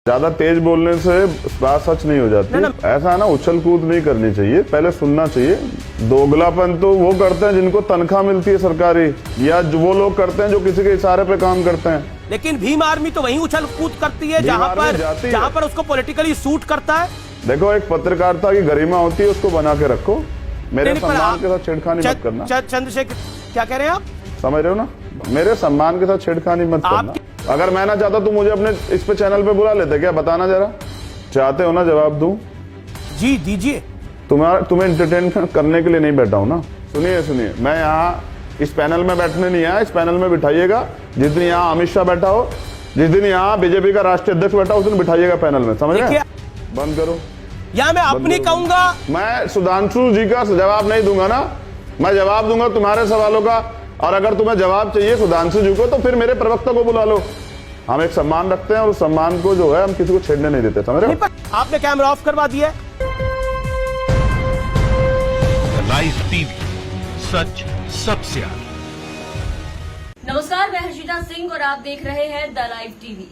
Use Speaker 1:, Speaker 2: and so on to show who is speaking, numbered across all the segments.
Speaker 1: ज्यादा तेज बोलने से बात सच नहीं हो जाती। ऐसा है ना, उछल कूद नहीं करनी चाहिए, पहले सुनना चाहिए। दोगलापन तो वो करते हैं जिनको तनख्वाह मिलती है सरकारी, या वो लोग करते हैं जो किसी के इशारे पे काम करते हैं।
Speaker 2: लेकिन भीम आर्मी तो वहीं उछल कूद करती है जहाँ पर उसको पॉलिटिकली सूट करता है।
Speaker 1: देखो, एक पत्रकारिता की गरिमा होती है, उसको बना के रखो। मेरे सम्मान के साथ छेड़खानी मत करना।
Speaker 2: चंद्रशेखर, क्या कह रहे हैं आप?
Speaker 1: समझ रहे हो ना, मेरे सम्मान के साथ छेड़खानी मत करना। अगर मैं ना चाहता तो मुझे अपने इस पे चैनल पे बुला लेते क्या? बताना जरा, चाहते हो ना जवाब दूं?
Speaker 2: जी दीजिए।
Speaker 1: तुम्हें एंटरटेन करने के लिए नहीं बैठा हूं ना। सुनिए, मैं यहाँ इस पैनल में बैठने नहीं आया। इस पैनल में बिठाइएगा जिस दिन यहाँ अमित शाह बैठा हो, जिस दिन यहाँ बीजेपी का राष्ट्रीय अध्यक्ष बैठा हो, उस दिन बिठाइएगा पैनल में। समझ रहे? बंद करो।
Speaker 2: या मैं अपनी कहूंगा,
Speaker 1: मैं सुधांशु जी का जवाब नहीं दूंगा ना, मैं जवाब दूंगा तुम्हारे सवालों का। और अगर तुम्हें जवाब चाहिए सुधांशु जी को, तो फिर मेरे प्रवक्ता को बुला लो। हम एक सम्मान रखते हैं और उस सम्मान को जो है हम किसी को छेड़ने नहीं देते। समझ रहे हो?
Speaker 2: आपने कैमरा ऑफ करवा दिया।
Speaker 3: लाइव टीवी, सच सबसे आगे।
Speaker 4: नमस्कार, मैं हर्षिता सिंह और आप देख रहे हैं द लाइव टीवी।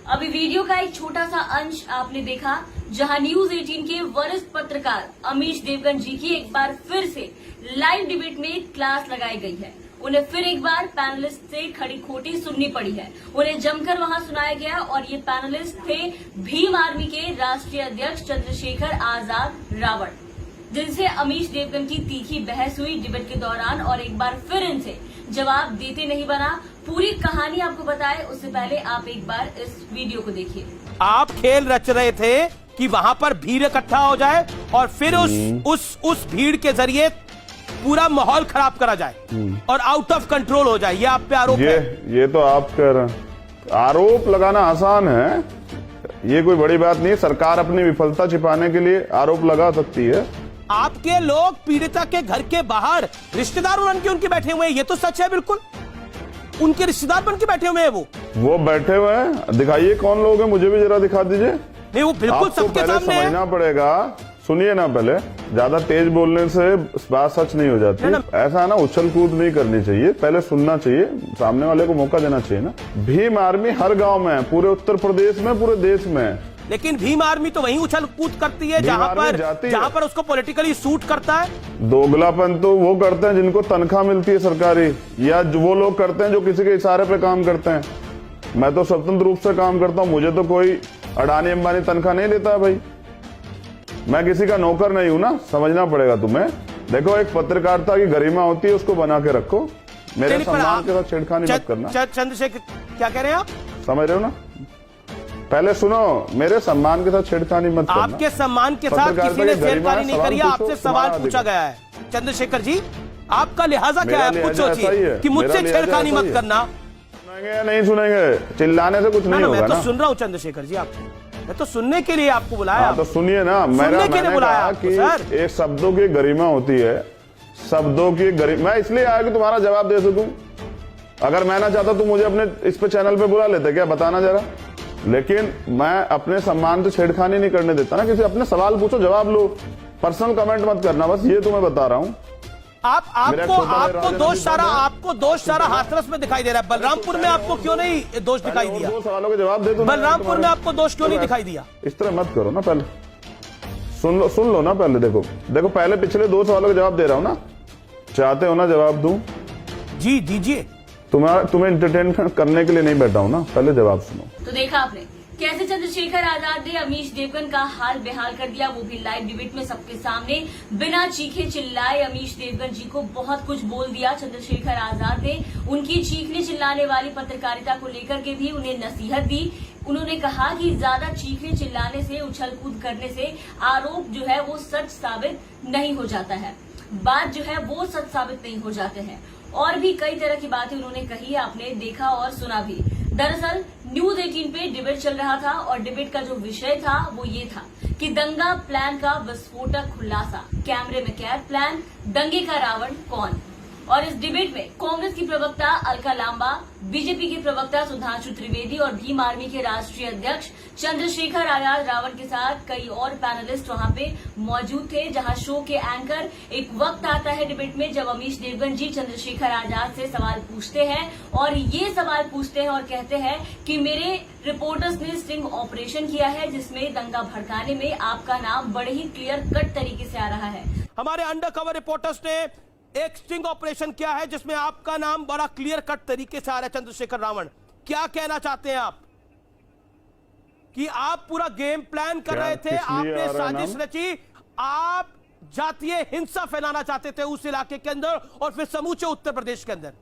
Speaker 4: अभी वीडियो का एक छोटा सा अंश आपने देखा, जहां न्यूज 18 के वरिष्ठ पत्रकार अमीश देवगन जी की एक बार फिर से लाइव डिबेट में क्लास लगाई गई है। उन्हें फिर एक बार पैनलिस्ट से खड़ी खोटी सुननी पड़ी है। उन्हें जमकर वहां सुनाया गया और ये पैनलिस्ट थे भीम आर्मी के राष्ट्रीय अध्यक्ष चंद्रशेखर आजाद रावण, जिनसे अमीश देवगन की तीखी बहस हुई डिबेट के दौरान। और एक बार फिर इनसे जवाब देते नहीं बना। पूरी कहानी आपको बताए उससे पहले आप एक बार इस वीडियो को देखिए।
Speaker 2: आप खेल रच रहे थे कि वहां पर भीड़ इकट्ठा हो जाए और फिर उस भीड़ के जरिए पूरा माहौल खराब करा जाए और आउट ऑफ कंट्रोल हो जाए। ये आप पे आरोप है।
Speaker 1: ये तो आप कह रहे हैं। आरोप लगाना आसान है, ये कोई बड़ी बात नहीं है। सरकार अपनी विफलता छिपाने के लिए आरोप लगा सकती है।
Speaker 2: आपके लोग पीड़िता के घर के बाहर रिश्तेदार उनके बैठे हुए हैं, ये तो सच है। बिल्कुल उनके रिश्तेदार बन के बैठे हुए हैं। वो बैठे हुए हैं।
Speaker 1: दिखाइए कौन लोग हैं, मुझे भी जरा दिखा दीजिए।
Speaker 2: नहीं, वो बिल्कुल सबके सामने है।
Speaker 1: समझना पड़ेगा। सुनिए ना, पहले ज्यादा तेज बोलने से बात सच नहीं हो जाती। ऐसा है ना, उछल कूद नहीं करनी चाहिए, पहले सुनना चाहिए, सामने वाले को मौका देना चाहिए ना। भीम आर्मी हर गांव में है, पूरे उत्तर प्रदेश में, पूरे देश में।
Speaker 2: लेकिन भीम आर्मी तो वहीं उछल कूद करती है जहाँ पर उसको पॉलिटिकली सूट करता है।
Speaker 1: दोगलापन तो वो करते हैं जिनको तनख्वाह मिलती है सरकारी, या वो लोग करते हैं जो किसी के इशारे पे काम करते हैं। मैं तो स्वतंत्र रूप से काम करता हूँ, मुझे तो कोई अडानी अंबानी तनख्वाह नहीं लेता है भाई। मैं किसी का नौकर नहीं हूं ना, समझना पड़ेगा तुम्हें। देखो, एक पत्रकारिता की गरिमा होती है, उसको बना के रखो। मेरे सम्मान के साथ छेड़खानी मत करना।
Speaker 2: चंद्रशेखर, क्या कह रहे हैं आप?
Speaker 1: समझ रहे हो ना, पहले सुनो, मेरे सम्मान के साथ छेड़खानी मत करना।
Speaker 2: आपके सम्मान के साथ किसी ने छेड़खानी नहीं करी, आपसे सवाल पूछा गया है। चंद्रशेखर जी, आपका लिहाजा क्या है? कुछ सोचिए कि मुझसे छेड़खानी मत करना।
Speaker 1: सुनेंगे या नहीं सुनेंगे? चिल्लाने से कुछ नहीं होगा ना।
Speaker 2: मैं तो सुन रहा हूँ चंद्रशेखर जी, मैं तो सुनने के लिए आपको बुलाया।
Speaker 1: तो सुनिए ना, मैंने कहा कि एक शब्दों की गरिमा होती है, शब्दों की गरिमा। मैं इसलिए आया कि तुम्हारा जवाब दे सकूं। अगर मैं ना चाहता तो मुझे अपने इस पे चैनल पे बुला लेते क्या? बताना जरा। लेकिन मैं अपने सम्मान से छेड़खानी नहीं करने देता ना। किसी अपने सवाल पूछो, जवाब लो, पर्सनल कमेंट मत करना। बस ये तुम्हें बता रहा हूँ।
Speaker 2: आपको दोष सारा हाथरस में दिखाई दे रहा है। बलरामपुर में आपको क्यों नहीं दोष दिखाई दिया?
Speaker 1: दो सवालों के जवाब दे दो।
Speaker 2: बलरामपुर में आपको दोष क्यों नहीं दिखाई दिया?
Speaker 1: इस तरह मत करो ना, पहले सुन लो ना। पहले देखो, पहले पिछले दो सवालों के जवाब दे रहा हूँ ना। चाहते हो ना जवाब दूं?
Speaker 2: जी दीजिए।
Speaker 1: तुम्हें एंटरटेन करने के लिए नहीं बैठा हूँ ना, पहले जवाब सुनो।
Speaker 4: तो देखा आपने कैसे चंद्रशेखर आजाद ने अमीश देवगन का हाल बेहाल कर दिया, वो भी लाइव डिबेट में सबके सामने। बिना चीखे चिल्लाए अमीश देवगन जी को बहुत कुछ बोल दिया चंद्रशेखर आजाद ने। उनकी चीखने चिल्लाने वाली पत्रकारिता को लेकर के भी उन्हें नसीहत दी। उन्होंने कहा कि ज्यादा चीखने चिल्लाने से, उछल कूद करने से आरोप जो है वो सच साबित नहीं हो जाता है, बात जो है वो सच साबित नहीं हो जाते हैं। और भी कई तरह की बातें उन्होंने कही, आपने देखा और सुना भी। दरअसल न्यूज 18 पे डिबेट चल रहा था और डिबेट का जो विषय था वो ये था कि दंगा प्लान का विस्फोटक खुलासा, कैमरे में कैद प्लान, दंगे का रावण कौन। और इस डिबेट में कांग्रेस की प्रवक्ता अलका लांबा, बीजेपी के प्रवक्ता सुधांशु त्रिवेदी और भीम आर्मी के राष्ट्रीय अध्यक्ष चंद्रशेखर आजाद रावण के साथ कई और पैनलिस्ट वहां पे मौजूद थे। जहां शो के एंकर, एक वक्त आता है डिबेट में जब अमीश देवगन जी चंद्रशेखर आजाद से सवाल पूछते हैं और ये सवाल पूछते हैं और कहते हैं कि मेरे रिपोर्टर्स ने स्टिंग ऑपरेशन किया है जिसमें दंगा भड़काने में आपका नाम बड़े ही क्लियर कट तरीके से आ रहा है।
Speaker 2: हमारे अंडर कवर रिपोर्टर्स ने एक स्टिंग ऑपरेशन किया है जिसमें आपका नाम बड़ा क्लियर कट तरीके से आ रहा है। चंद्रशेखर रावण, क्या कहना चाहते हैं आप कि आप पूरा गेम प्लान कर रहे थे, आपने साजिश रची, आप जातीय हिंसा फैलाना चाहते थे उस इलाके के अंदर और फिर समूचे उत्तर प्रदेश के अंदर?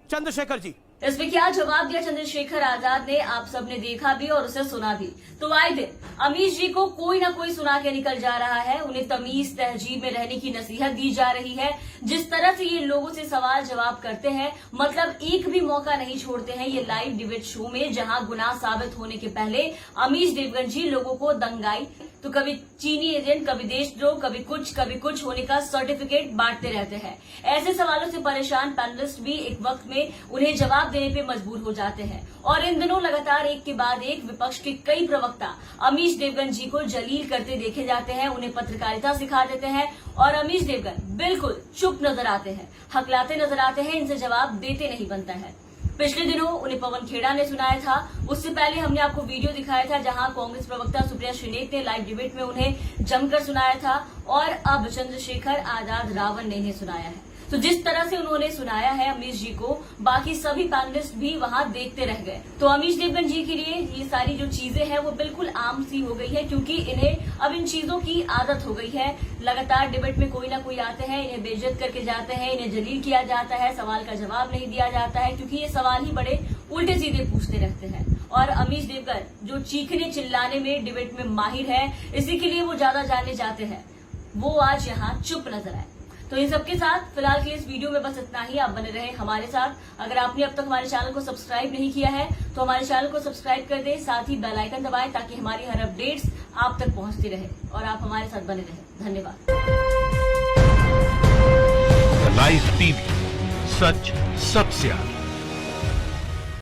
Speaker 2: चंद्रशेखर जी,
Speaker 4: इसमें क्या जवाब दिया चंद्रशेखर आजाद ने, आप सबने देखा भी और उसे सुना भी। तो आए दिन अमीश जी को कोई ना कोई सुना के निकल जा रहा है, उन्हें तमीज तहजीब में रहने की नसीहत दी जा रही है। जिस तरह से ये लोगों से सवाल जवाब करते हैं, मतलब एक भी मौका नहीं छोड़ते हैं ये लाइव डिबेट शो में, जहां गुनाह साबित होने के पहले अमीश देवगन जी लोगों को दंगाई तो कभी चीनी एजेंट, कभी देशद्रोह, कभी कुछ होने का सर्टिफिकेट बांटते रहते हैं। ऐसे सवालों से परेशान पैनलिस्ट भी एक वक्त में उन्हें जवाब देने पे मजबूर हो जाते हैं और इन दिनों लगातार एक के बाद एक विपक्ष के कई प्रवक्ता अमीश देवगन जी को जलील करते देखे जाते हैं, उन्हें पत्रकारिता सिखा देते हैं और अमीश देवगन बिल्कुल चुप नजर आते हैं, हकलाते नजर आते हैं, इनसे जवाब देते नहीं बनता है। पिछले दिनों उन्हें पवन खेड़ा ने सुनाया था, उससे पहले हमने आपको वीडियो दिखाया था जहां कांग्रेस प्रवक्ता सुप्रिया श्रीनेत ने लाइव डिबेट में उन्हें जमकर सुनाया था और अब चंद्रशेखर आजाद रावण ने इन्हें सुनाया है। तो जिस तरह से उन्होंने सुनाया है अमीश जी को, बाकी सभी पैनलिस्ट भी वहां देखते रह गए। तो अमीश देवगन जी के लिए ये सारी जो चीजें हैं वो बिल्कुल आम सी हो गई है, क्योंकि इन्हें अब इन चीजों की आदत हो गई है। लगातार डिबेट में कोई ना कोई आते हैं, इन्हें बेइज्जत करके जाते हैं, इन्हें जलील किया जाता है, सवाल का जवाब नहीं दिया जाता है, क्योंकि ये सवाल ही बड़े उल्टे सीधे पूछते रहते हैं। और अमीश देवगन जो चीखने चिल्लाने में डिबेट में माहिर है, इसी के लिए वो ज्यादा जाने जाते हैं, वो आज यहाँ चुप नजर आए। तो इन सबके साथ फिलहाल के इस वीडियो में बस इतना ही। आप बने रहे हमारे साथ। अगर आपने अब तक हमारे चैनल को सब्सक्राइब नहीं किया है तो हमारे चैनल को सब्सक्राइब कर दें, साथ ही बेल आइकन दबाएं ताकि हमारी हर अपडेट्स आप तक पहुंचती रहे और आप हमारे साथ बने रहें। धन्यवाद।
Speaker 3: लाइव टीवी, सच सबसे आगे।